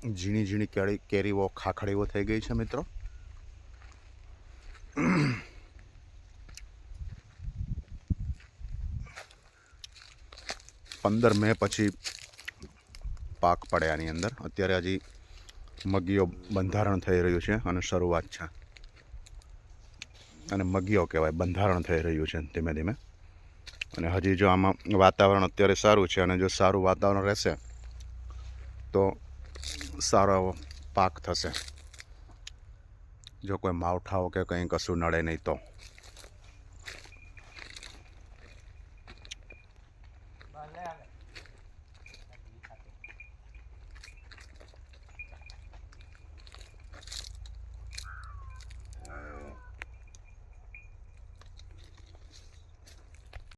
ઝીણી ઝીણી કેરીઓ ખાખડીઓ થઈ ગઈ છે મિત્રો. 15 મે પછી પાક પડે આની અંદર. અત્યારે હજી મગીઓ બંધારણ થઈ રહ્યું છે અને શરૂઆત છે, અને મગીઓ કહેવાય, બંધારણ થઈ રહ્યું છે ધીમે ધીમે. અને હજી જો આમાં વાતાવરણ અત્યારે સારું છે, અને જો સારું વાતાવરણ રહેશે તો સારો એવો પાક થશે, જો કોઈ માવઠાઓ કે કંઈ કશું નડે નહીં તો.